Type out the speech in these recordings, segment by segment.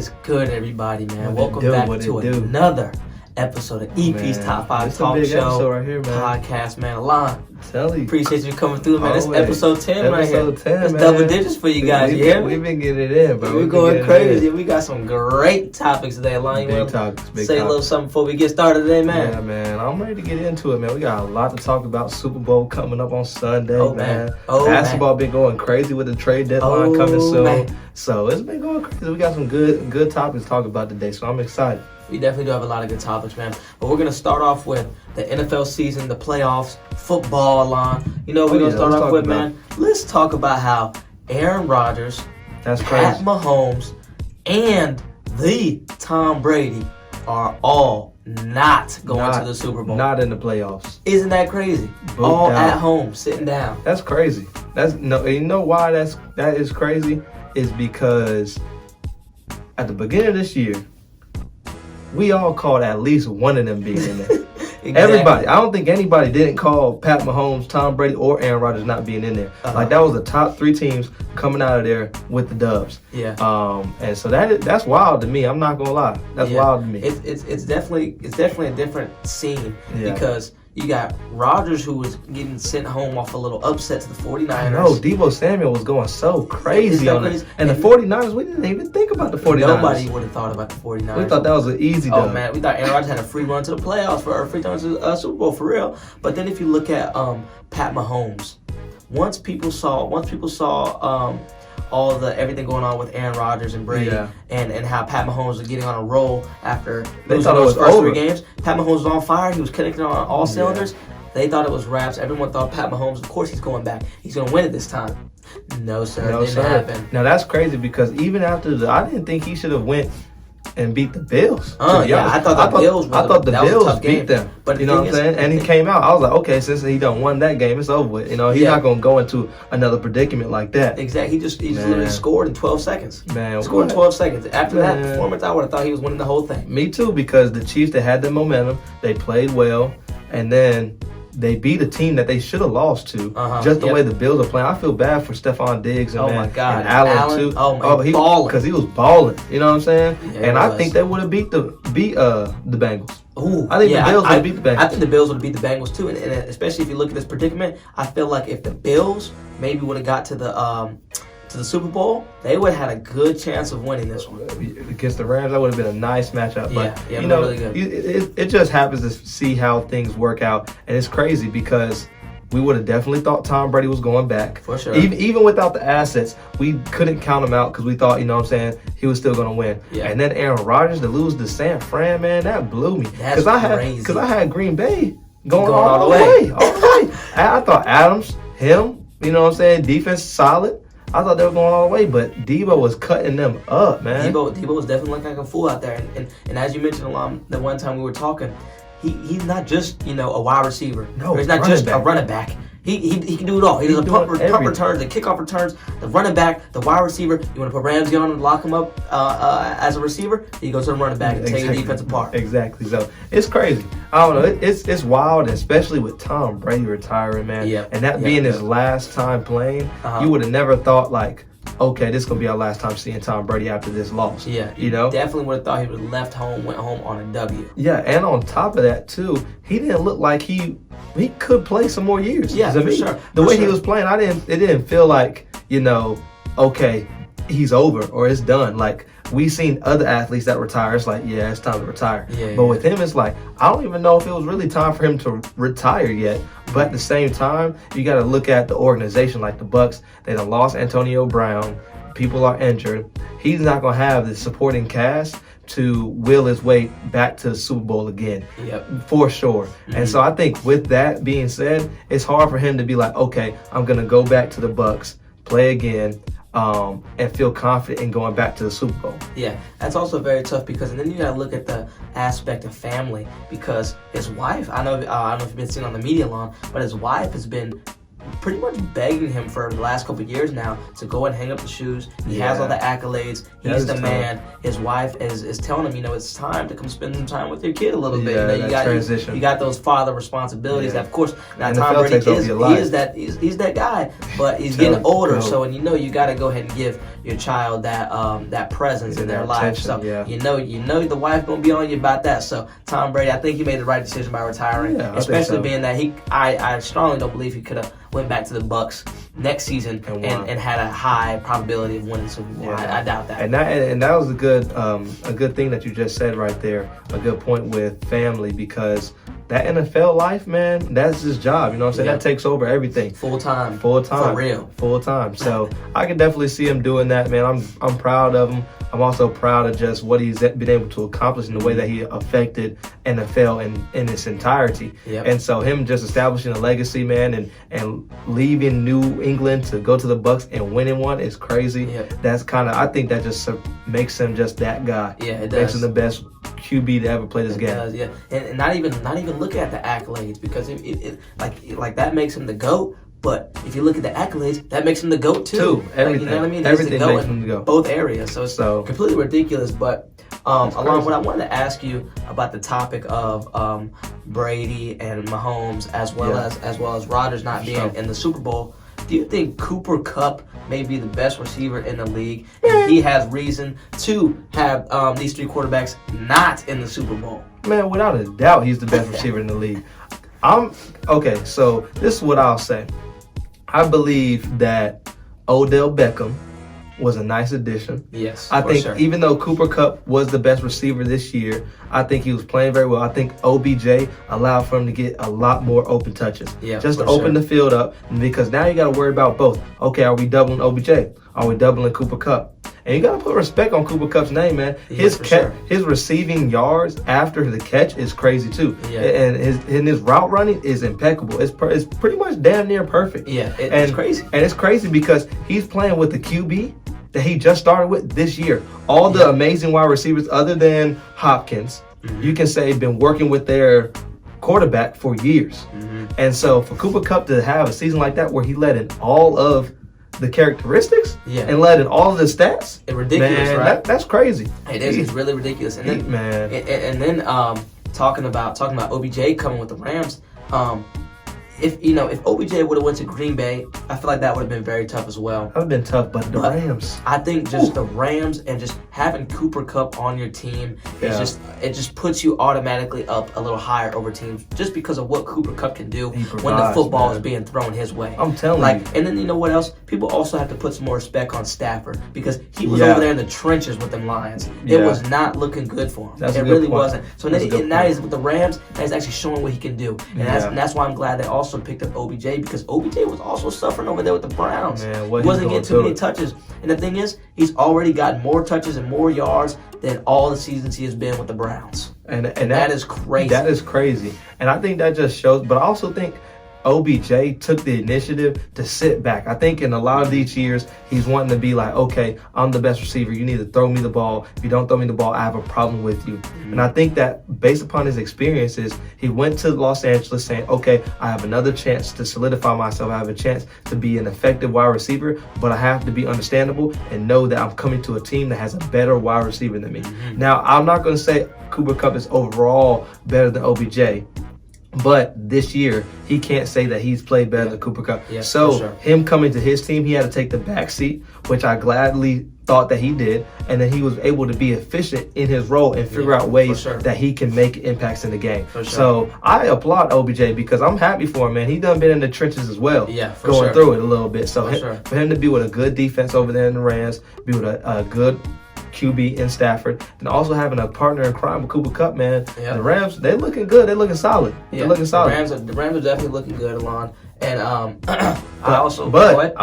is good, everybody, man? What Welcome back to another episode of EP's Top 5 Talk Show right here, man. podcast, man. Alon, Tell you. appreciate you coming through, man. This is Always. episode 10 right here. Episode 10, It's man. double digits for you guys, you hear me? We've been getting it in, bro. We're going crazy. We got some great topics today, Alon. You Big want topics, to big say a little topics. something before we get started today, man? Yeah, man. I'm ready to get into it, man. We got a lot to talk about. Super Bowl coming up on Sunday, Oh, man. man. Oh, Basketball been going crazy with the trade deadline Oh, coming soon. man. So it's been going crazy. We got some good topics to talk about today, so I'm excited. We definitely do have a lot of good topics, man. But we're going to start off with the NFL season, the playoffs, football, Alon. You know what we're going to start off with, man? Let's talk about how Aaron Rodgers, That's Pat crazy. Mahomes, and the Tom Brady are all not going to the Super Bowl. Not in the playoffs. Isn't that crazy? Booked All out. at home, sitting down. That's crazy. That's no. You know why that is crazy? Is because at the beginning of this year, we all called at least one of them being in there. Exactly. Everybody. I don't think anybody didn't call Pat Mahomes, Tom Brady, or Aaron Rodgers not being in there. Like that was the top three teams coming out of there with the dubs. Yeah. And so that's wild to me. I'm not gonna lie. That's wild to me. It's definitely a different scene because you got Rodgers, who was getting sent home off a little upset to the 49ers. I know, Deebo Samuel was going so crazy on it. And the 49ers, we didn't even think about the 49ers. Nobody would have thought about the 49ers. We thought that was an easy dub. Oh, man, we thought Aaron Rodgers had a free run to the playoffs or a free run to the Super Bowl for real. But then if you look at Pat Mahomes, once people saw all the everything going on with Aaron Rodgers and Brady and how Pat Mahomes was getting on a roll after They thought it those was first over. 3 games. Pat Mahomes was on fire. He was connecting on all cylinders. They thought it was wraps. Everyone thought Pat Mahomes, of course, he's going back. He's going to win it this time. No, sir. It didn't happen. Now that's crazy because even after I didn't think he should have went and beat the Bills. I thought the Bills beat them. But you know what I'm saying? And he came out. I was like, okay, since he done won that game, it's over with. You know, he's not gonna go into another predicament like that. Exactly. He just literally scored in 12 seconds. Man, scored in 12 seconds. After that performance, I would have thought he was winning the whole thing. Me too, because the Chiefs, they had the momentum, they played well, and then they beat a team that they should have lost to. Just the way the Bills are playing. I feel bad for Stephon Diggs and, my God. and Allen too. Balling. Because he was balling. You know what I'm saying? Yeah, and I think they would have beat the Bengals. Ooh, I think the Bills would have beat the Bengals. I think the Bills would have beat the Bengals too, and especially if you look at this predicament, I feel like if the Bills maybe would have got to the Super Bowl, they would have had a good chance of winning this one. Against the Rams, that would have been a nice matchup. But, yeah, you know, really good. it just happens to see how things work out. And it's crazy because we would have definitely thought Tom Brady was going back. For sure. Even without the assets, we couldn't count him out because we thought, you know what I'm saying, he was still going to win. Yeah. And then Aaron Rodgers to lose to San Fran, man, that blew me. That's crazy. Because I had Green Bay going all the way. I thought Adams, him, you know what I'm saying, defense solid. I thought they were going all the way, but Debo was cutting them up, man. Debo was definitely looking like a fool out there. And as you mentioned, the one time we were talking, he's not just, a wide receiver. No, he's not just a running back. He can do it all. He does a punt returns, the kickoff returns, the running back, the wide receiver. You want to put Ramsey on and lock him up as a receiver? He goes to the running back and take the defense apart. Exactly. So it's crazy. I don't know. It's wild, especially with Tom Brady retiring, man. And that being his last time playing, you would have never thought like, okay, this is gonna be our last time seeing Tom Brady after this loss. Yeah, you know, definitely would have thought he would have left home, went home on a W. Yeah, and on top of that too, he didn't look like he could play some more years. Yeah, for sure. The way he was playing, it didn't feel like, okay, he's over or it's done. Like we seen other athletes that retire, it's like, yeah, it's time to retire. But with him, it's like, I don't even know if it was really time for him to retire yet. But at the same time, you got to look at the organization, like the Bucks. They done lost Antonio Brown. People are injured. He's not going to have the supporting cast to will his way back to the Super Bowl again. For sure. And so I think with that being said, it's hard for him to be like, okay, I'm going to go back to the Bucks, play again, and feel confident in going back to the Super Bowl. Yeah, that's also very tough because, and then you gotta look at the aspect of family because his wife. I don't know if you've been seeing on the media long, but his wife has been pretty much begging him for the last couple of years now to go and hang up the shoes. He has all the accolades. He's the man. His wife is telling him, it's time to come spend some time with your kid a little bit. You got those father responsibilities. That, of course, now Tom Brady he's that guy, but he's getting older. So, and you got to go ahead and give your child that presence in their life. Attention, So you know the wife gonna be on you about that. So Tom Brady, I think he made the right decision by retiring, especially being that I strongly don't believe he could have went back to the Bucks next season and had a high probability of winning Super Bowl. I doubt that. And that was a good thing that you just said right there. A good point with family, because that NFL life, man, that's his job. You know what I'm saying? That takes over everything. Full time. For real. Full time. So I can definitely see him doing that, man. I'm proud of him. I'm also proud of just what he's been able to accomplish in the way that he affected NFL in its entirety. Yep. And so him just establishing a legacy, man, and leaving New England to go to the Bucks and winning one is crazy. Yep. That's I think that just makes him just that guy. Yeah, it does. Makes him the best QB to ever play this game. Does, yeah. And not even looking at the accolades, because it like that makes him the GOAT. But if you look at the accolades, that makes him the GOAT too. Everything. You know what I mean? Everything the GOAT makes him the GOAT. Both areas. So it's completely ridiculous. But Alon, what I wanted to ask you about the topic of Brady and Mahomes, as well as Rodgers not being in the Super Bowl. Do you think Cooper Kupp may be the best receiver in the league, and he has reason to have these three quarterbacks not in the Super Bowl? Man, without a doubt, he's the best receiver in the league. Okay, so this is what I'll say. I believe that Odell Beckham was a nice addition. Yes, I think even though Cooper Kupp was the best receiver this year, I think he was playing very well. I think OBJ allowed for him to get a lot more open touches. Just to open the field up, because now you got to worry about both. Okay, are we doubling OBJ? Are we doubling Cooper Kupp? And you got to put respect on Cooper Kupp's name, man. His receiving yards after the catch is crazy too. And his route running is impeccable. It's pretty much damn near perfect. It's crazy. And it's crazy because he's playing with the QB that he just started with this year. All the amazing wide receivers other than Hopkins, you can say, been working with their quarterback for years. And so for Cooper Kupp to have a season like that where he let in all of the characteristics and let in all of the stats, it's ridiculous, man, right? That's crazy. It is. It's really ridiculous. And then, and then talking about OBJ coming with the Rams. If OBJ would have went to Green Bay, I feel like that would have been very tough as well. That would have been tough, but the Rams. I think just the Rams and just having Cooper Kupp on your team is it just puts you automatically up a little higher over teams just because of what Cooper Kupp can do when the football is being thrown his way. I'm telling you. And then you know what else? People also have to put some more respect on Stafford, because he was over there in the trenches with them Lions. It was not looking good for him. It really wasn't. So now he's with the Rams, and he's actually showing what he can do. And that's why I'm glad they also picked up OBJ, because OBJ was also suffering over there with the Browns. He wasn't getting too many touches. And the thing is, he's already got more touches and more yards than all the seasons he has been with the Browns. And that is crazy. That is crazy. And I think that just shows, but I also think OBJ took the initiative to sit back. I think in a lot of these years, he's wanting to be like, okay, I'm the best receiver. You need to throw me the ball. If you don't throw me the ball, I have a problem with you. And I think that based upon his experiences, he went to Los Angeles saying, okay, I have another chance to solidify myself. I have a chance to be an effective wide receiver, but I have to be understandable and know that I'm coming to a team that has a better wide receiver than me. Now, I'm not going to say Cooper Kupp is overall better than OBJ, but this year, he can't say that he's played better than Cooper Kupp. Him coming to his team, he had to take the back seat, which I gladly thought that he did. And then he was able to be efficient in his role and figure out ways that he can make impacts in the game. So I applaud OBJ because I'm happy for him, man. He done been in the trenches as well, going through it a little bit. So for him to be with a good defense over there in the Rams, be with a good QB in Stafford, and also having a partner in crime with Cooper Kupp, man. The Rams, they're looking good. They're looking solid. They're looking solid. The Rams are definitely looking good, Alon. And I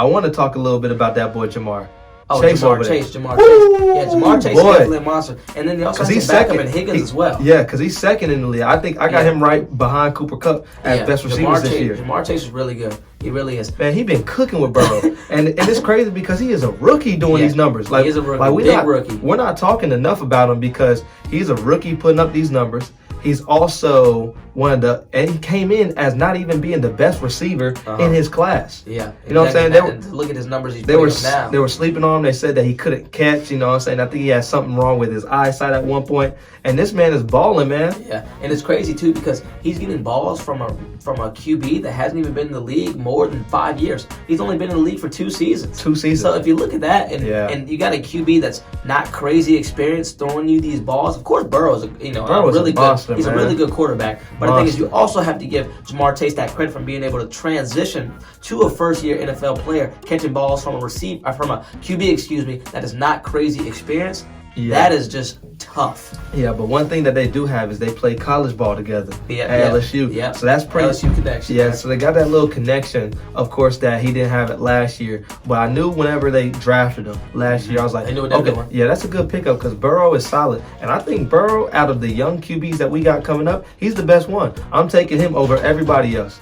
want to talk a little bit about that boy Jamar. Jamar Chase. Yeah, Jamar Chase is definitely a monster. And then they also have some backup in Higgins as well. Yeah, because he's second in the league. I think I got him right behind Cooper Kupp as best receivers this year. Jamar Chase is really good. He really is. Man, he been cooking with Burrow. and it's crazy because he is a rookie doing these numbers. Like, he is a rookie. Rookie. We're not talking enough about him because he's a rookie putting up these numbers. He's also and he came in as not even being the best receiver in his class. Yeah, you know exactly. what I'm saying? Look at his numbers. They were sleeping on him. They said that he couldn't catch. You know what I'm saying? I think he had something wrong with his eyesight at one point. And this man is balling, man. Yeah, and it's crazy too because he's getting balls from a QB that hasn't even been in the league more than 5 years. He's only been in the league for 2 seasons. 2 seasons. So if you look at that, and you got a QB that's not crazy experienced throwing you these balls. Of course, Burrow is a really monster, good. He's man. a really good quarterback. But the thing is, you also have to give Jamar Chase that credit from being able to transition to a first-year NFL player, catching balls from a QB, that is not crazy experienced. Yeah. That is just tough. Yeah, but one thing that they do have is they play college ball together at LSU. Yeah. So that's pretty LSU connection. Yeah, so they got that little connection, of course, that he didn't have it last year. But I knew whenever they drafted him last year, I was like, okay, yeah, that's a good pickup because Burrow is solid. And I think Burrow, out of the young QBs that we got coming up, he's the best one. I'm taking him over everybody else.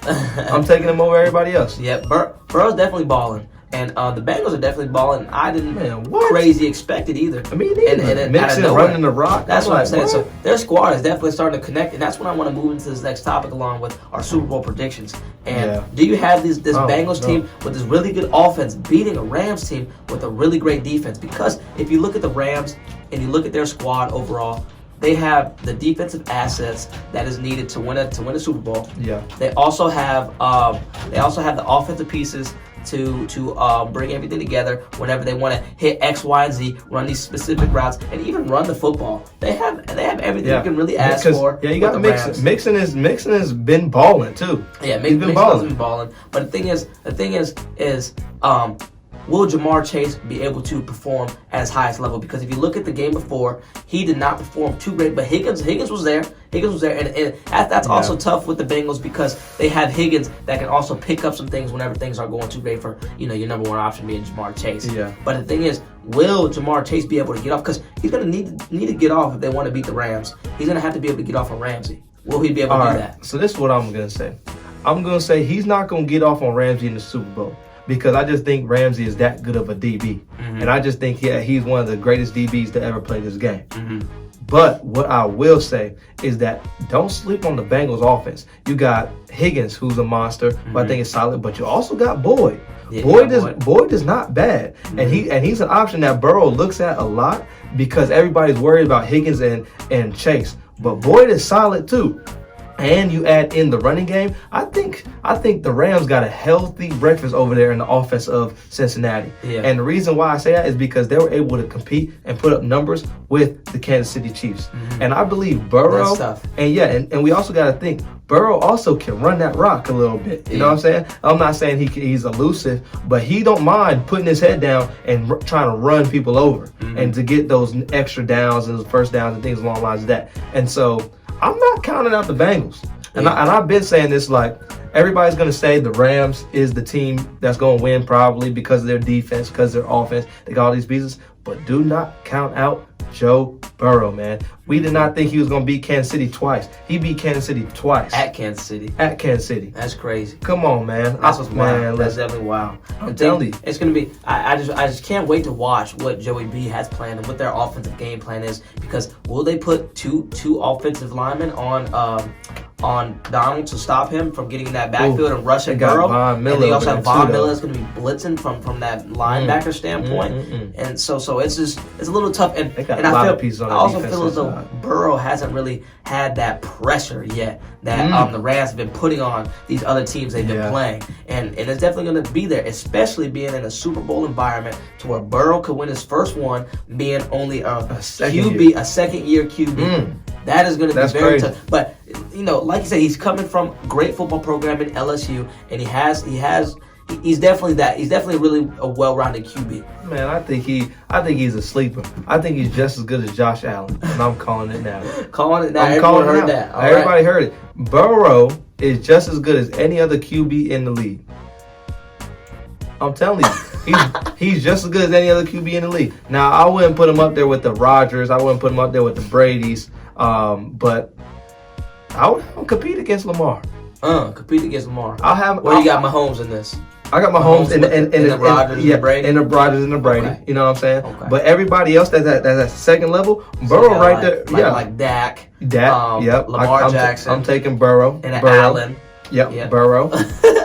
Yeah, Burrow's definitely balling. And the Bengals are definitely balling. I didn't crazy expect it either. I mean, Mixon running the rock. That's what I'm saying. So their squad is definitely starting to connect, and that's when I want to move into this next topic along with our Super Bowl predictions. And do you have this Bengals team with this really good offense beating a Rams team with a really great defense? Because if you look at the Rams and you look at their squad overall, they have the defensive assets that is needed to win a Super Bowl. Yeah. They also have the offensive pieces to bring everything together whenever they want to hit X, Y, and Z, run these specific routes, and even run the football. They have everything you can really ask for. Yeah, you got Mixon. Mixon has been balling too. Yeah, Mixon's been balling. But the thing is, will Jamar Chase be able to perform at his highest level? Because if you look at the game before, he did not perform too great. But Higgins was there. And that's also tough with the Bengals because they have Higgins that can also pick up some things whenever things are going too great for your number one option being Jamar Chase. Yeah. But the thing is, will Jamar Chase be able to get off? Because he's going to need to get off if they want to beat the Rams. He's going to have to be able to get off on Ramsey. Will he be able to do that? So this is what I'm going to say. I'm going to say he's not going to get off on Ramsey in the Super Bowl. Because I just think Ramsey is that good of a DB. Mm-hmm. And I just think he's one of the greatest DBs to ever play this game. Mm-hmm. But what I will say is that don't sleep on the Bengals offense. You got Higgins, who's a monster, who I think is solid, but you also got Boyd. Yeah, Boyd is not bad. Mm-hmm. And he's an option that Burrow looks at a lot because everybody's worried about Higgins and Chase. But Boyd is solid too. And you add in the running game, I think the Rams got a healthy breakfast over there in the offense of Cincinnati. Yeah. And the reason why I say that is because they were able to compete and put up numbers with the Kansas City Chiefs. Mm-hmm. And I believe Burrow, and we also got to think, Burrow also can run that rock a little bit. You know what I'm saying? I'm not saying he's elusive, but he don't mind putting his head down and trying to run people over and to get those extra downs and those first downs and things along the lines of that. And so I'm not counting out the Bengals. And I've been saying this, like, everybody's going to say the Rams is the team that's going to win probably because of their defense, because of their offense. They got all these pieces. But do not count out Joe Burrow, man. We did not think he was going to beat Kansas City twice. He beat Kansas City twice. At Kansas City. That's crazy. Come on, man. That's what's wild. That's definitely wild. I'm telling you. It's going to be, I just can't wait to watch what Joey B has planned and what their offensive game plan is, because will they put two offensive linemen on Donald to stop him from getting in that backfield and rushing Burrow? And they also have Von Miller that's going to be blitzing from that linebacker standpoint. And so it's a little tough. And I also feel as though Burrow hasn't really had that pressure yet that the Rams have been putting on these other teams they've been playing. And it's definitely going to be there, especially being in a Super Bowl environment to where Burrow could win his first one, being only a second-year QB. That is going to be very tough. But, like you said, he's coming from a great football program in LSU, and he's definitely really a well-rounded QB. Man, I think he's a sleeper. I think he's just as good as Josh Allen, and I'm calling it now. Everyone heard that. Everybody heard it. Burrow is just as good as any other QB in the league. I'm telling you. He's just as good as any other QB in the league. Now, I wouldn't put him up there with the Rodgers. I wouldn't put him up there with the Bradys. But I would compete against Lamar. Compete against Lamar. Where you got Mahomes in this? I got Mahomes in the Rodgers and the Brady. In the Rodgers and the Brady. Okay. You know what I'm saying? Okay. But everybody else that's at second level, Burrow right there. Like Dak. Yep. Lamar Jackson. I'm taking Burrow. And Allen. Yep. Burrow.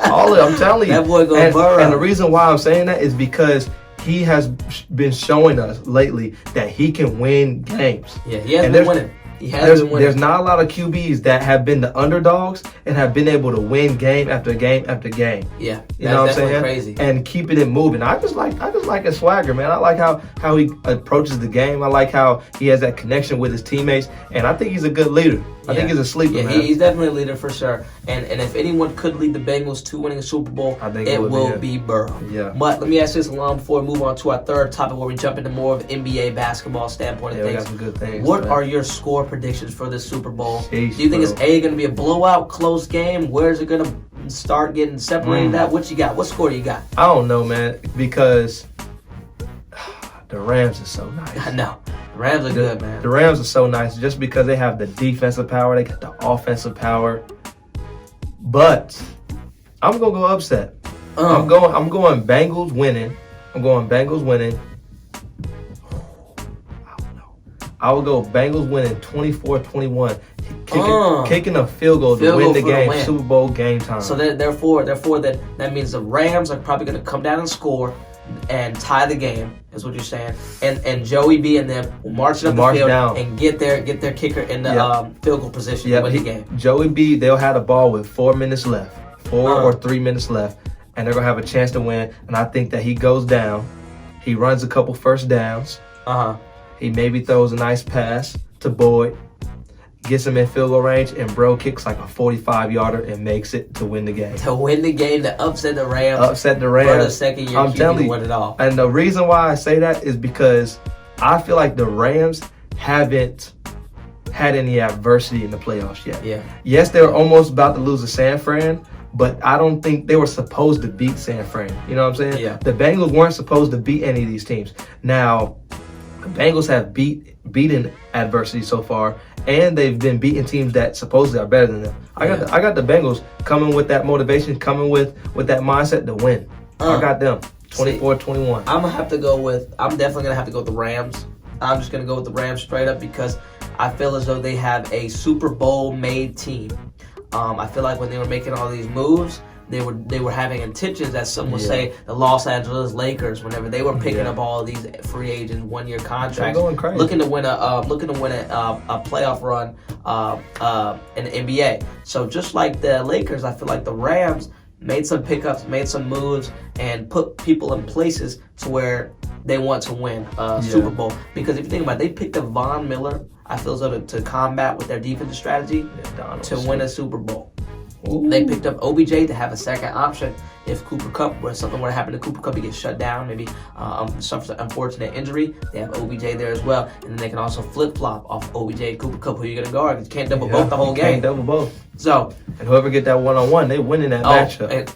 All of I'm telling you. That boy goes Burrow. And the reason why I'm saying that is because he has been showing us lately that he can win games. Yeah, he has been winning. There's not a lot of QBs that have been the underdogs and have been able to win game after game after game. Yeah, you know what I'm saying? Crazy. And keeping it moving. I just like his swagger, man. I like how he approaches the game. I like how he has that connection with his teammates, and I think he's a good leader. I think he's a sleeper, man. He's definitely a leader for sure. And if anyone could lead the Bengals to winning a Super Bowl, I think it will be Burrow. Yeah. But let me ask you this, Alon, before we move on to our third topic, where we jump into more of NBA basketball standpoint of things. We got some good things. What are your score predictions for this Super Bowl? Sheesh, do you think it's going to be a blowout, close game? Where is it going to start getting separated at? What you got? What score you got? I don't know, man, because the Rams are so nice. I know. The Rams are good, man. The Rams are so nice just because they have the defensive power. They got the offensive power. But I'm going to go upset. I'm going Bengals winning. I don't know. I will go Bengals winning 24-21. Kicking a field goal to win the game. Super Bowl game time. So therefore that means the Rams are probably going to come down and score and tie the game, is what you're saying. And Joey B and them will march up the field down and get their kicker in the field goal position to win the game. Joey B, they'll have the ball with 4 minutes left, 4 or 3 minutes left, and they're gonna have a chance to win. And I think that he goes down, he runs a couple first downs. He maybe throws a nice pass to Boyd, gets him in field goal range, and bro kicks like a 45-yarder and makes it to win the game. To win the game, to upset the Rams. For the second year, I'm telling you, win it all. And the reason why I say that is because I feel like the Rams haven't had any adversity in the playoffs yet. Yeah. Yes, they were almost about to lose to San Fran, but I don't think they were supposed to beat San Fran. You know what I'm saying? Yeah. The Bengals weren't supposed to beat any of these teams. Now, the Bengals have beaten adversity so far, and they've been beating teams that supposedly are better than them. I got the Bengals coming with that motivation, coming with that mindset to win. I got them 24-21. I'm definitely gonna have to go with the Rams. I'm just gonna go with the Rams straight up because I feel as though they have a Super Bowl made team. I feel like when they were making all these moves, they were having intentions, as some would say, the Los Angeles Lakers. Whenever they were picking up all of these free agents, 1-year contracts, looking to win a playoff run in the NBA. So just like the Lakers, I feel like the Rams made some pickups, made some moves, and put people in places to where they want to win Super Bowl. Because if you think about it, they picked up Von Miller, I feel as though to combat with their defensive strategy to win a Super Bowl. Ooh. They picked up OBJ to have a second option if something were to happen to Cooper Kupp, he gets shut down, maybe suffers an unfortunate injury. They have OBJ there as well, and then they can also flip-flop off OBJ and Cooper Kupp, who you're going to guard. You can't double both the whole game. Can't double both. So, and whoever get that one-on-one, they win in that matchup.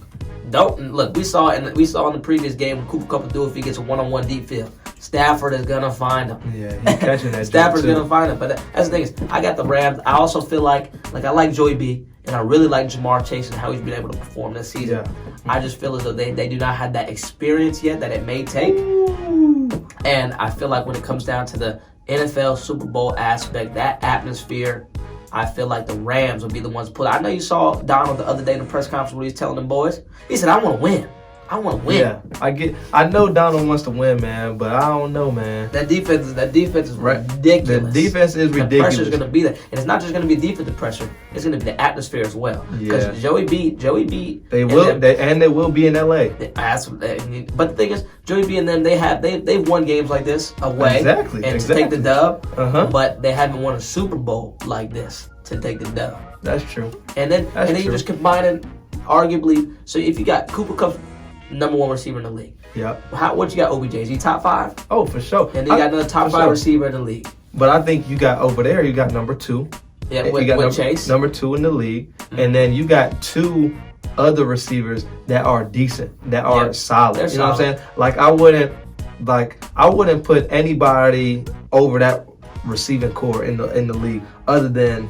Look, we saw in the previous game what Cooper Kupp will do if he gets a one-on-one deep field. Stafford is gonna find him. Yeah, he's catching that. Stafford's gonna find him. But that's the thing is, I got the Rams. I also feel like I like Joey B, and I really like Jamar Chase and how he's been able to perform this season. Yeah. I just feel as though they do not have that experience yet that it may take. Ooh. And I feel like when it comes down to the NFL Super Bowl aspect, that atmosphere, I feel like the Rams will be the ones to pull it. I know you saw Donald the other day in the press conference where he was telling them boys. He said, "I want to win. I want to win." Yeah, I know Donald wants to win, man, but I don't know, man. That defense is ridiculous. The defense is ridiculous. The pressure's going to be there. And it's not just going to be defensive pressure. It's going to be the atmosphere as well. Because Joey B. They will be in LA. But the thing is, Joey B and them, they've won games like this away. Exactly. And to take the dub. But they haven't won a Super Bowl like this to take the dub. That's true. And then you just combine it, arguably. So if you got Cooper Kupp, number 1 receiver in the league. Yep. What you got, OBJ? Is he top 5? Oh, for sure. And then you got another top 5 receiver in the league. But I think you got over there, you got number 2. Yeah, with Chase. Number 2 in the league. Mm-hmm. And then you got 2 other receivers that are decent, that are solid. You know what I'm saying? Like I wouldn't put anybody over that receiving core in the league other than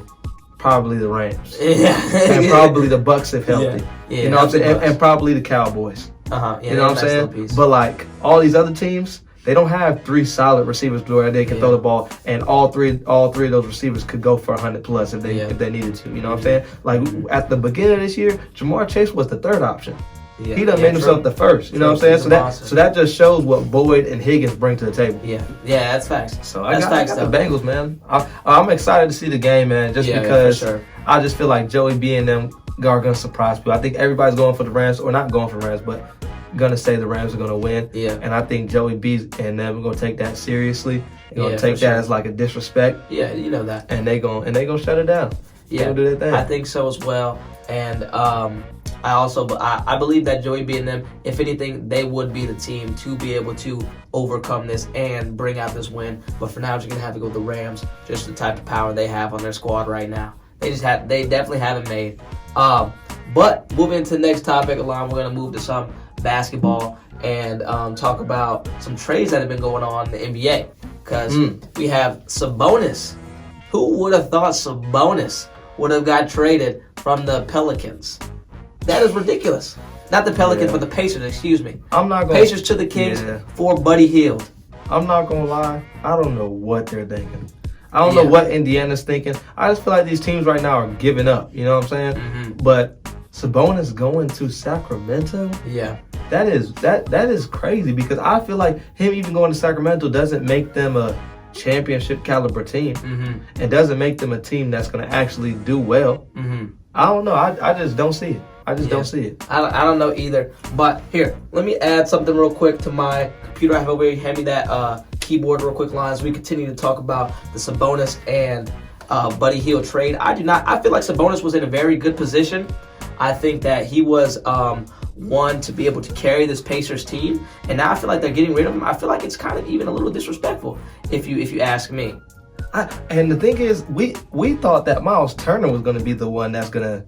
probably the Rams. Yeah. And probably the Bucks if healthy. Yeah. You know what I'm saying? And probably the Cowboys. Yeah, you know what I'm saying? But like all these other teams, they don't have 3 solid receivers where they can throw the ball, and all three of those receivers could go for 100 plus if they needed to. You know what I'm saying? Like at the beginning of this year, Jamar Chase was the 3rd option. Yeah. He done made himself the first. You know what I'm saying? So that just shows what Boyd and Higgins bring to the table. Yeah, that's facts. So I got the Bengals, man. I'm excited to see the game, man. Just because I just feel like Joey B and them are gonna surprise people. I think everybody's going for the Rams, or not going for the Rams, but gonna say the Rams are gonna win. Yeah. And I think Joey B and them are gonna take that seriously. They're gonna take that as like a disrespect. Yeah, you know that. And they gonna shut it down. Yeah, gonna do their thing. I think so as well. And I believe that Joey B and them, if anything, they would be the team to be able to overcome this and bring out this win. But for now, you're gonna have to go with the Rams, just the type of power they have on their squad right now. They definitely haven't made. But moving to the next topic, Alon, we're gonna move to some basketball and talk about some trades that have been going on in the NBA. Because we have Sabonis. Who would have thought Sabonis would have got traded from the Pelicans? That is ridiculous. Not the Pelicans, but the Pacers, excuse me. I'm not gonna, Pacers to the Kings for Buddy Hield. I'm not going to lie. I don't know what they're thinking. I don't know what Indiana's thinking. I just feel like these teams right now are giving up. You know what I'm saying? Mm-hmm. But Sabonis going to Sacramento? Yeah. That is crazy, because I feel like him even going to Sacramento doesn't make them a championship caliber team. Mm-hmm. It doesn't make them a team that's going to actually do well. Mm-hmm. I don't know. I just don't see it. I just don't see it. I don't know either. But here, let me add something real quick to my computer. I have over here. Hand me that keyboard real quick, lines. We continue to talk about the Sabonis and Buddy Hield trade. I feel like Sabonis was in a very good position. I think that he was one to be able to carry this Pacers team, and now I feel like they're getting rid of him. I feel like it's kind of even a little disrespectful, if you ask me. And the thing is, we thought that Miles Turner was going to be the one that's going to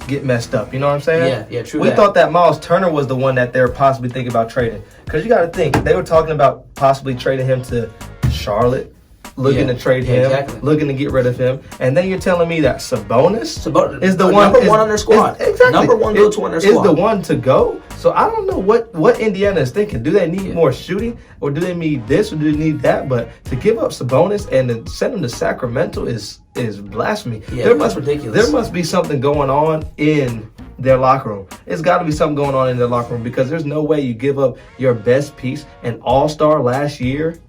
get messed up. You know what I'm saying? Yeah, true. We thought that Miles Turner was the one that they're possibly thinking about trading, because you got to think they were talking about possibly trading him to Charlotte, looking to trade him, looking to get rid of him, and then you're telling me that Sabonis is the one, number one on their squad. Exactly, number one go-to on their squad is the one to go. So I don't know what Indiana is thinking. Do they need more shooting, or do they need this, or do they need that? But to give up Sabonis and to send him to Sacramento is blasphemy. Yeah, that's ridiculous. There must be something going on in their locker room. It's got to be something going on in their locker room, because there's no way you give up your best piece, an all-star last year,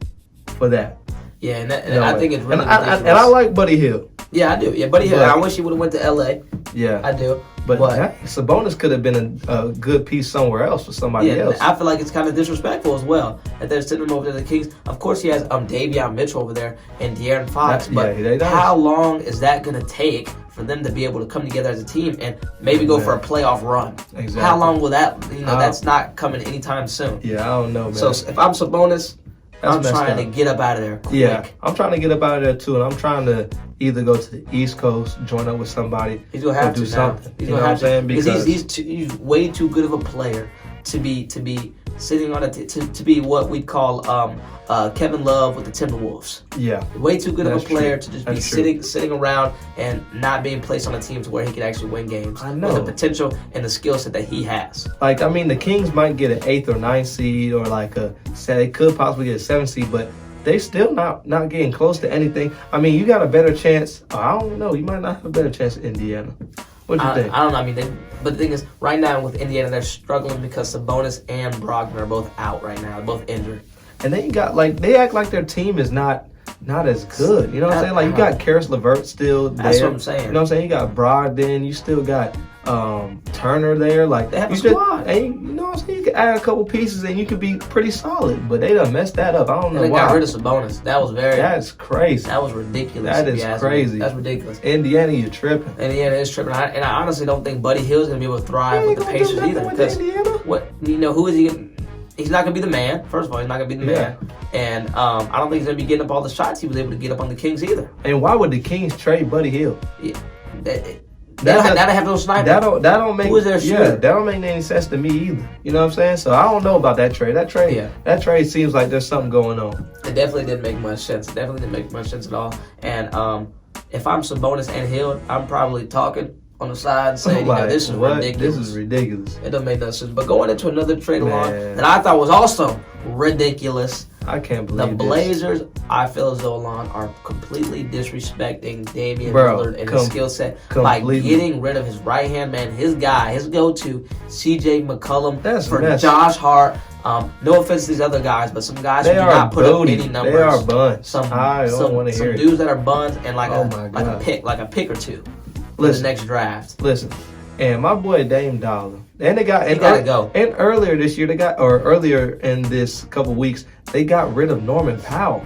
for that. Yeah, and I think it's really ridiculous. And I like Buddy Hield. Yeah, I do. Yeah, Buddy Hield. I wish he would have went to L.A. Yeah, I do. But Sabonis could have been a good piece somewhere else for somebody else. I feel like it's kind of disrespectful as well that they're sending him over to the Kings. Of course, he has Davion Mitchell over there and De'Aaron Fox. But how long is that going to take for them to be able to come together as a team and maybe go for a playoff run? Exactly. How long will that? That's not coming anytime soon. Yeah, I don't know, man. So if I'm Sabonis, I'm trying to get up out of there quick. Yeah, I'm trying to get up out of there too, and I'm trying to either go to the East Coast, join up with somebody, he's gonna have or do something. He's gonna have to, because he's way too good of a player to be sitting on to be what we'd call Kevin Love with the Timberwolves. Yeah, way too good of a player to just be sitting around and not being placed on a team to where he could actually win games. I know with the potential and the skill set that he has. Like, I mean, the Kings might get an 8th or 9th seed, or they could possibly get a 7th seed, but they still not getting close to anything. I mean, you got a better chance. I don't know. You might not have a better chance in Indiana. What do you think? I don't know. I mean, but the thing is, right now with Indiana, they're struggling because Sabonis and Brogdon are both out right now. They're both injured. And then you got, they act like their team is not as good. You know what I'm saying? Like, you got Karis LeVert still there. That's what I'm saying. You know what I'm saying? You got Brogdon. You still got Turner there. Like, they have a squad. And you know what I'm saying? You can add a couple pieces and you could be pretty solid. But they done messed that up. I don't know why. They got rid of Sabonis. That's crazy. That was ridiculous. That is crazy. That's ridiculous. Indiana, you're tripping. Indiana is tripping. And I honestly don't think Buddy Hield's going to be able to thrive with the Pacers either. Because who is he? He's not going to be the man. First of all, he's not going to be the man. And I don't think he's going to be getting up all the shots he was able to get up on the Kings either. And why would the Kings trade Buddy Hield? Yeah. They don't have no sniper. That don't make, who is their shooter? Yeah, that don't make any sense to me either. You know what I'm saying? So I don't know about that trade. That trade seems like there's something going on. It definitely didn't make much sense. It definitely didn't make much sense at all. And if I'm Sabonis and Hill, I'm probably talking on the side and saying, like, this is what? ridiculous. This is ridiculous. It doesn't make no sense. But going into another trade along that I thought was also ridiculous. I can't believe the this. Blazers, I feel as though, Alon, are completely disrespecting Damian Lillard and his skill set by getting rid of his right-hand man, his guy, his go-to, C.J. McCollum for Josh Hart. No offense to these other guys, but some guys who do not put up any numbers. They are buns. I don't want to hear it. Some dudes that are buns and like a pick or two. Listen, the next draft. Listen, and my boy Dame Dollar, and they got gotta go. And earlier this year earlier in this couple weeks, they got rid of Norman Powell.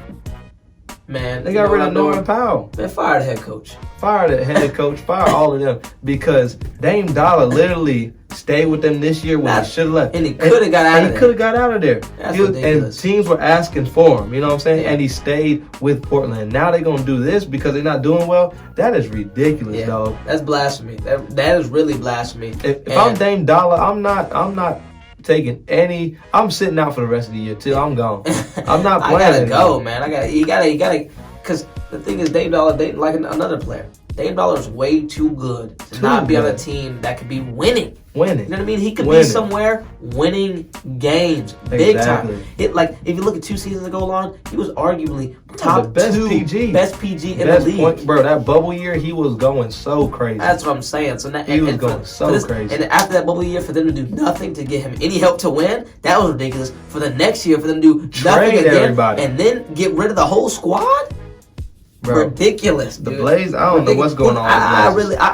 Man, they got rid of Norman Powell. They fired the head coach. Fired the head coach. Fired all of them because Dame Dollar literally stayed with them this year when he should have left. And he could have got out of there. He could have got out of there. That's ridiculous. And teams were asking for him, you know what I'm saying? Yeah. And he stayed with Portland. Now they're going to do this because they're not doing well. That is ridiculous, dog. That's blasphemy. That is really blasphemy. If I'm Dame Dollar, I'm not taking any. I'm sitting out for the rest of the year too. I'm gone. I'm not playing. I gotta go, man. You gotta. Because the thing is, Dame Dollar, like another player. Dame Dollar is way too good to not be on a team that could be winning. You know what I mean? He could be somewhere winning games big time. Like if you look at 2 seasons ago, Alon, he was arguably top best PG in the league. Bro, that bubble year, he was going so crazy. That's what I'm saying. So he was going so crazy. And after that bubble year, for them to do nothing to get him any help to win, that was ridiculous. For the next year, for them to do nothing again and then get rid of the whole squad. Bro, ridiculous, dude. The Blazers, I don't know what's going on. I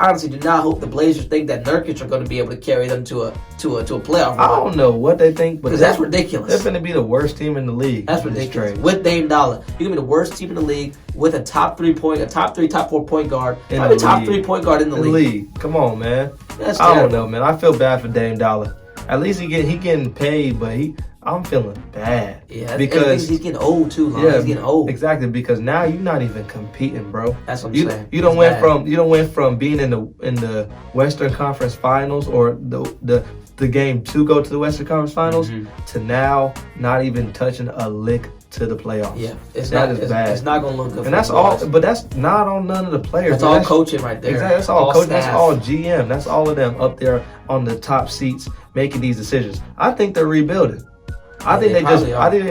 honestly do not hope the Blazers think that Nurkic are going to be able to carry them to a playoff run. I don't know what they think, but that's ridiculous. They're going to be the worst team in the league. That's ridiculous. With Dame Dollar, you're going to be the worst team in the league with a top 4 point guard, probably top 3 point guard in the league. Come on, man. I don't know, man. I feel bad for Dame Dollar. At least he getting paid, but I'm feeling bad. Yeah, because he's getting old too. Yeah, he's getting old. Exactly, because now you're not even competing, bro. That's what I'm saying. You don't went from being in the Western Conference Finals or the game to go to the Western Conference Finals to now not even touching a lick to the playoffs. Yeah, bad. It's not gonna look good. And that's all. But that's not on none of the players. That's all coaching right there. Exactly. That's all coaching. That's all GM. That's all of them up there on the top seats making these decisions. I think they're rebuilding. I think they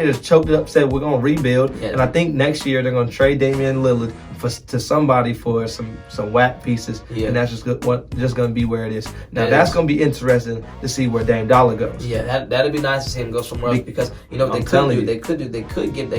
just choked it up, said we're gonna rebuild, and I think next year they're gonna trade Damian Lillard to somebody for some whack pieces, and that's just gonna be where it is. Now that's gonna be interesting to see where Dame Dollar goes. Yeah, that'd be nice to see him go somewhere else because you know what they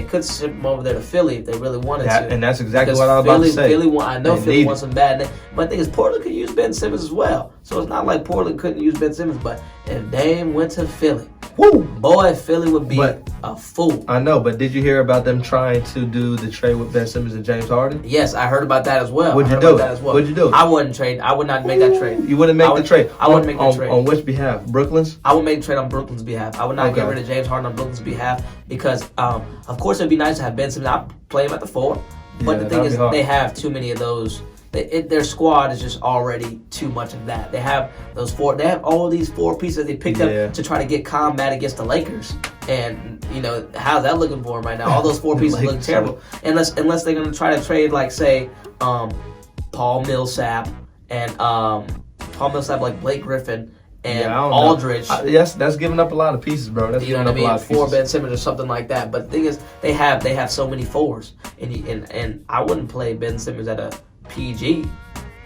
could ship him over there to Philly if they really wanted to. And that's exactly what I was about to say. Philly wants some bad. But the thing is, Portland could use Ben Simmons as well, so it's not like Portland couldn't use Ben Simmons. But if Dame went to Philly. Woo! Boy, Philly would be a fool. I know, but did you hear about them trying to do the trade with Ben Simmons and James Harden? Yes, I heard about that as well. What'd you do? I wouldn't trade. I would not make that trade. You wouldn't make the trade? I wouldn't make the trade. On which behalf? Brooklyn's? I would make the trade on Brooklyn's behalf. I would not get rid of James Harden on Brooklyn's behalf because, of course, it'd be nice to have Ben Simmons. I'd play him at the 4. But the thing is, they have too many of those. Their squad is just already too much of that. They have those 4. They have all these 4 pieces that they picked up to try to get combat against the Lakers. And you know how's that looking for them right now? All those 4 pieces look terrible. Unless they're gonna try to trade like say Paul Millsap and like Blake Griffin and Aldridge. Yes, that's giving up a lot of pieces, bro. That's you know what I mean? For Ben Simmons or something like that. But the thing is, they have so many 4s, and I wouldn't play Ben Simmons at a PG.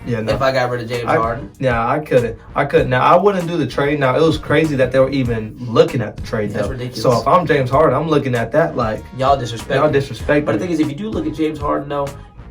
Yeah, no. If I got rid of James Harden. Yeah, I couldn't. Now, I wouldn't do the trade. Now, it was crazy that they were even looking at the trade. That's ridiculous. So, if I'm James Harden, I'm looking at that like... Y'all disrespect. But the me. thing is, if you do look at James Harden, though,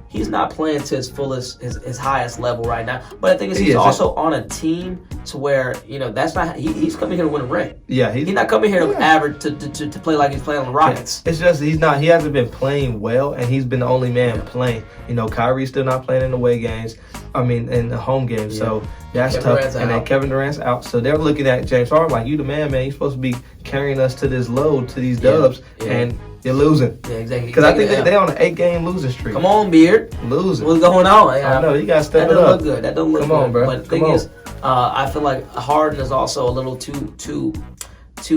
he's not playing to his fullest, his highest level right now. But the thing is, he's also on a team to where, you know, that's not... He's coming here to win a ring. Yeah, he's not coming here to average, to play like he's playing on the Rockets. It's just he hasn't been playing well, and he's been the only man playing. You know, Kyrie's still not playing in the away games. I mean, in the home games. Yeah. So that's tough. And then Kevin Durant's out. So they're looking at James Harden like, you the man. You're supposed to be carrying us to this load, to these dubs, and you're losing. Yeah, exactly. Because I think they're on an 8-game losing streak. Come on, Beard. Losing. What's going on? I know, you got to step it up. That don't look good. Come on, bro. But the thing is, I feel like Harden is also a little too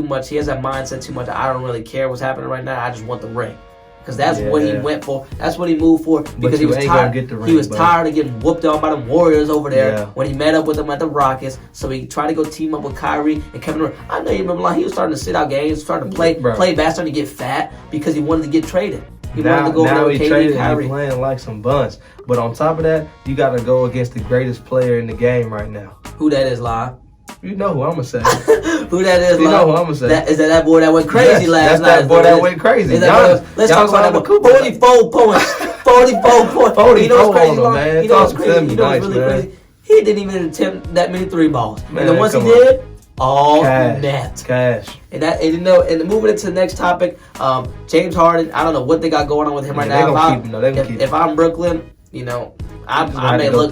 much. He has that mindset too much. I don't really care what's happening right now. I just want the ring. because that's what he went for. That's what he moved for because he was tired. He was tired of getting whooped on by the Warriors over there when he met up with them at the Rockets. So he tried to go team up with Kyrie and Kevin Durant. I know you remember, like, he was starting to sit out games, starting to play back, starting to get fat because he wanted to get traded. He wanted to go over with KD and Kyrie. He's playing like some buns. But on top of that, you got to go against the greatest player in the game right now. Who that is, Live? You know who I'm going to say. Who that is, You know who I'm going to say. Is that boy that went crazy last night? That's that boy that went crazy. Let's talk about that boy. 44 points. 44 points. You know what's crazy, man? You know what's crazy? You know what's really crazy? He didn't even attempt that many 3 balls. Man, and the ones he did, all net. Cash. And moving into the next topic, James Harden, I don't know what they got going on with him right now. If I'm Brooklyn, you know, I may look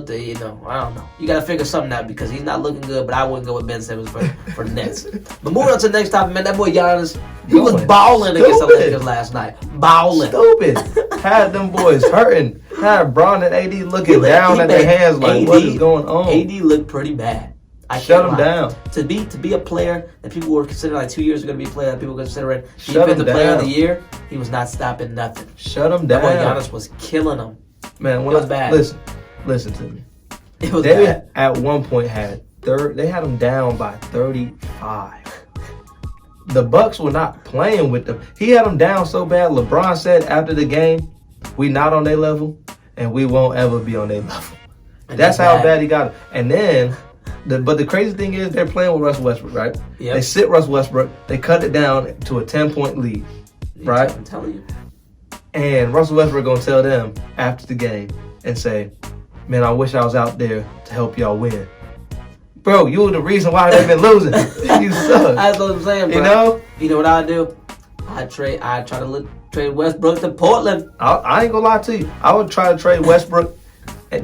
to, you know, I don't know. You got to figure something out because he's not looking good, but I wouldn't go with Ben Simmons for the Nets. But moving on to the next topic, man, that boy Giannis, he was balling against the Lakers last night. Balling. Stupid. Had them boys hurting. Had Bron and AD looking down at their hands like, what is going on? AD looked pretty bad. Shut him down. To be a player that people were considering, like 2 years ago, to be a player that people were considering defensive player of the year, he was not stopping nothing. Shut him down. That boy Giannis was killing him. Man, it was bad. Listen to me. It was bad. At one point they had him down by 35. The Bucks were not playing with them. He had them down so bad. LeBron said after the game, "We not on their level, and we won't ever be on their level." That's how bad he got it. And then, but the crazy thing is, they're playing with Russell Westbrook, right? Yep. They sit Russell Westbrook. They cut it down to a 10-point lead, right? I'm telling you. And Russell Westbrook gonna tell them after the game and say, "Man, I wish I was out there to help y'all win." Bro, you were the reason why they've been losing. You suck. That's what I'm saying, bro. You know what I do? I try to trade Westbrook to Portland. I ain't gonna lie to you. I would try to trade Westbrook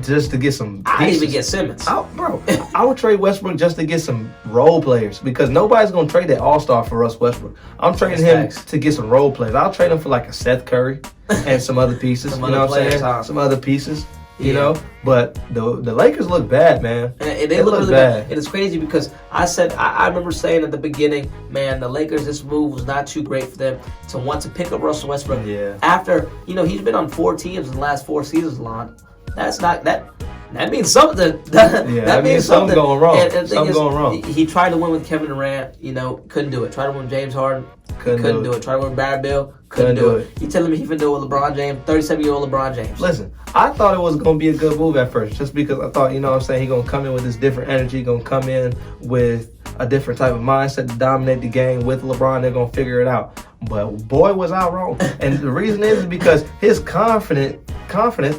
just to get some. I even get Simmons. I would trade Westbrook just to get some role players because nobody's gonna trade that All-Star for Russ Westbrook. I'm trading him to get some role players. I'll trade him for like a Seth Curry and some other pieces. You know what I'm saying? Some other pieces. You know, but the Lakers look bad, man. And they look really bad. And it's crazy because I remember saying at the beginning, man, the Lakers, this move was not too great for them to want to pick up Russell Westbrook. Yeah. After, you know, he's been on 4 teams in the last 4 seasons, Lon. That's not that means something. That means something going wrong. And something going wrong. He tried to win with Kevin Durant, you know, couldn't do it. Tried to win with James Harden, couldn't do it. Tried to win with Barry Bill, couldn't do it. You telling me he can do it with LeBron James, 37-year-old LeBron James? Listen, I thought it was going to be a good move at first, just because I thought, you know what I'm saying, he's going to come in with this different energy, going to come in with a different type of mindset to dominate the game with LeBron. They're going to figure it out. But boy, was I wrong. And the reason is because his confidence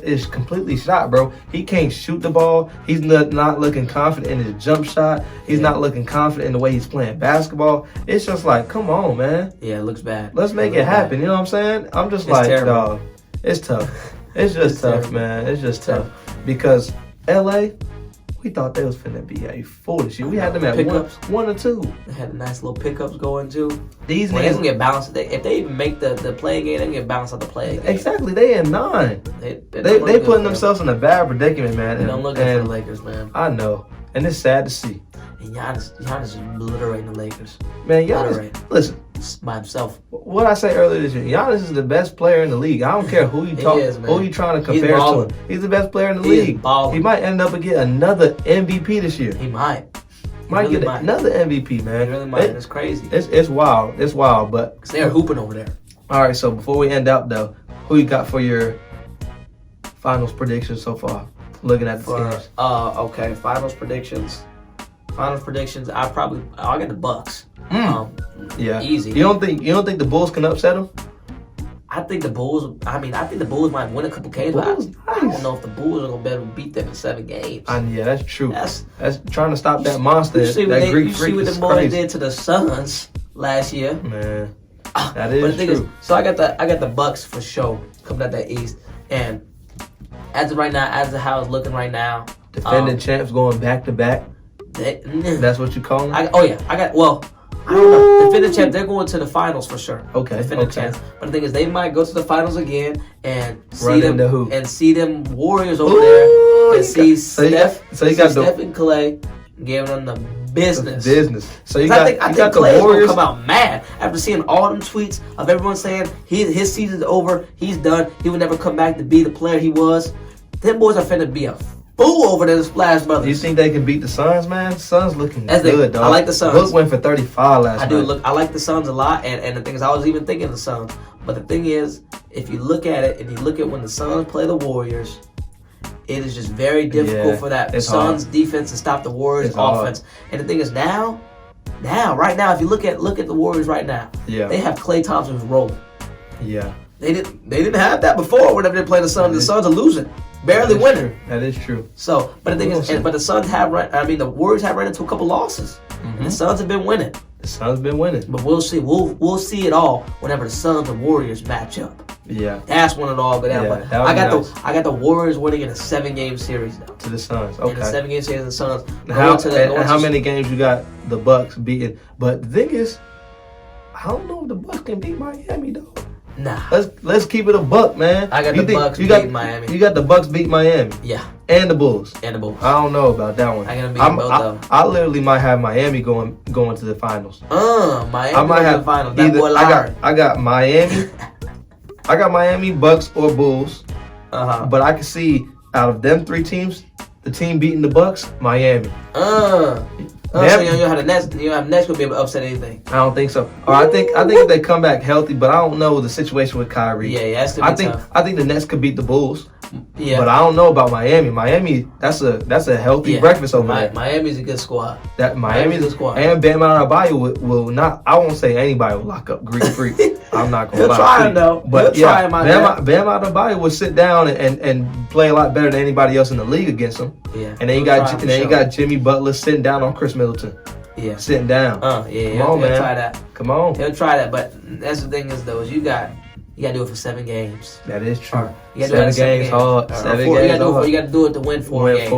is completely shot, bro. He can't shoot the ball. He's not looking confident in his jump shot. He's not looking confident in the way he's playing basketball. It's just like, come on, man. Yeah, it looks bad. Let's make it happen. You know what I'm saying? I'm just like, dog, it's tough. It's just tough, man. It's just tough. Because LA, we thought they was finna be a foolish year. We had them at one or two. They had nice little pickups going too. These niggas gonna get bounced. If they even make the playing game, they can get bounced out the playing game. Exactly. They in 9. They putting themselves in a bad predicament, man. They don't look good for the Lakers, man. I know. And it's sad to see. And Giannis is obliterating the Lakers. Man, Giannis, listen. By himself. What I say earlier this year, Giannis is the best player in the league. I don't care who you who you trying to compare to him. He's the best player in the league. He might end up and get another MVP this year. He might. Might get another MVP, man. He really might. It's crazy. It's wild. It's wild, but they're hooping over there. All right, so before we end out though, who you got for your finals predictions so far? Looking at the teams. Okay, finals predictions. I got the Bucks. Yeah, easy. You don't think the Bulls can upset them? I think the Bulls might win a couple games. But I don't know if the Bulls are gonna be able to beat them in 7 games. Yeah, that's true. That's trying to stop that monster. You see what the boys did to the Suns last year. Man, that is true. So I got the Bucks for sure coming out that East, and as of right now, how it's looking right now, defending champs going back to back. That's what you call them? I don't know. Defending champs, they're going to the finals for sure. Okay. Defending champs. But the thing is, they might go to the finals again and see them Warriors over there and see Steph and Clay giving them the business. So you I got think the Clay is Warriors. gonna come out mad after seeing all them tweets of everyone saying his season's over, he's done, he would never come back to be the player he was. Them boys are finna be a fool over there, the Splash Brothers. Do you think they can beat the Suns, man? Suns looking good, dog. I like the Suns. Book went for 35 last night. I like the Suns a lot, and the thing is, I was even thinking the Suns. But the thing is, if you look at it, and you look at when the Suns play the Warriors, it is just very difficult for that Suns defense to stop the Warriors offense. And the thing is, right now, if you look at the Warriors right now, they have Klay Thompson who's rolling. Yeah. They didn't have that before. Whenever they play the Suns, the Suns are losing, barely winning. That is true. So, but the thing is, but the Suns the Warriors have run into a couple losses. And the Suns have been winning. The Suns been winning. But we'll see. We'll see it all whenever the Suns and Warriors match up. Yeah. That's when it all go down. Yeah, but I got the Warriors winning in a 7-game series now. To the Suns. Okay. In a 7-game series, the Suns. How many games you got the Bucks beating? But the thing is, I don't know if the Bucks can beat Miami though. Nah. Let's keep it a buck, man. I got the Bucks beating Miami. You got the Bucks beat Miami. Yeah. And the Bulls. I don't know about that one. I got to beat both of them. I literally might have Miami going to the finals. Miami I might have the finals. That boy Lowry. I got Miami. I got Miami, Bucks, or Bulls. But I can see out of them 3 teams, the team beating the Bucks, Miami. So you don't have the Nets. You don't have Nets gonna be able to upset anything. I don't think so. Or I think if they come back healthy, but I don't know the situation with Kyrie. Yeah, that's gonna be tough. I think the Nets could beat the Bulls. Yeah, but I don't know about Miami. Miami, that's a healthy breakfast over there. Miami's a good squad. Miami's a good squad. And Bam Adebayo will not. I won't say anybody will lock up Greek Freak. I'm not gonna lie. He'll try him though. But Bam Adebayo will sit down and play a lot better than anybody else in the league against him. Yeah. And then you got Jimmy Butler sitting down on Chris Middleton. Yeah. Sitting down. Come on, man. He'll try that. Come on. He'll try that, but that's the thing is though, is you got to do it for 7 games. That is true. You got to do it 7 games hard. 7 games hard. You got to do it to win 4 games.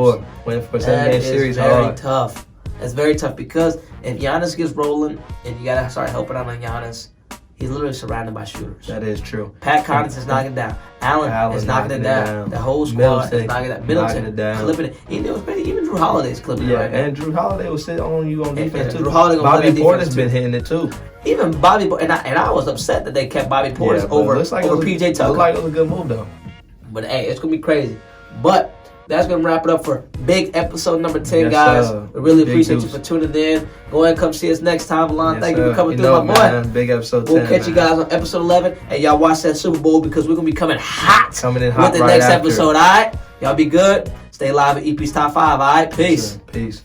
Win for 7-game series hard. That is very tough. That's very tough because if Giannis gets rolling and you got to start helping out on Giannis, he's literally surrounded by shooters. That is true. Pat Connaughton is knocking down. Allen is knocking it down. The whole squad is knocking it down. Middleton clipping it. Even Drew Holiday's clipping it right now. And Drew Holiday will sit on you on defense too. Drew Holiday Bobby Porter's been hitting it too. Even Bobby, and I was upset that they kept Bobby Porter over PJ Tucker. Looks like it was a good move though. But hey, it's gonna be crazy. But that's gonna wrap it up for big episode number 10, yes, guys. Sir. We really appreciate you for tuning in. Go ahead and come see us next time, Alon. Thank you for coming through, my man. boy. Big episode 10. We'll catch you guys on episode 11, and y'all watch that Super Bowl because we're gonna be coming hot. With the next episode. All right, y'all be good. Stay live at EP's Top 5. All right, peace. Peace.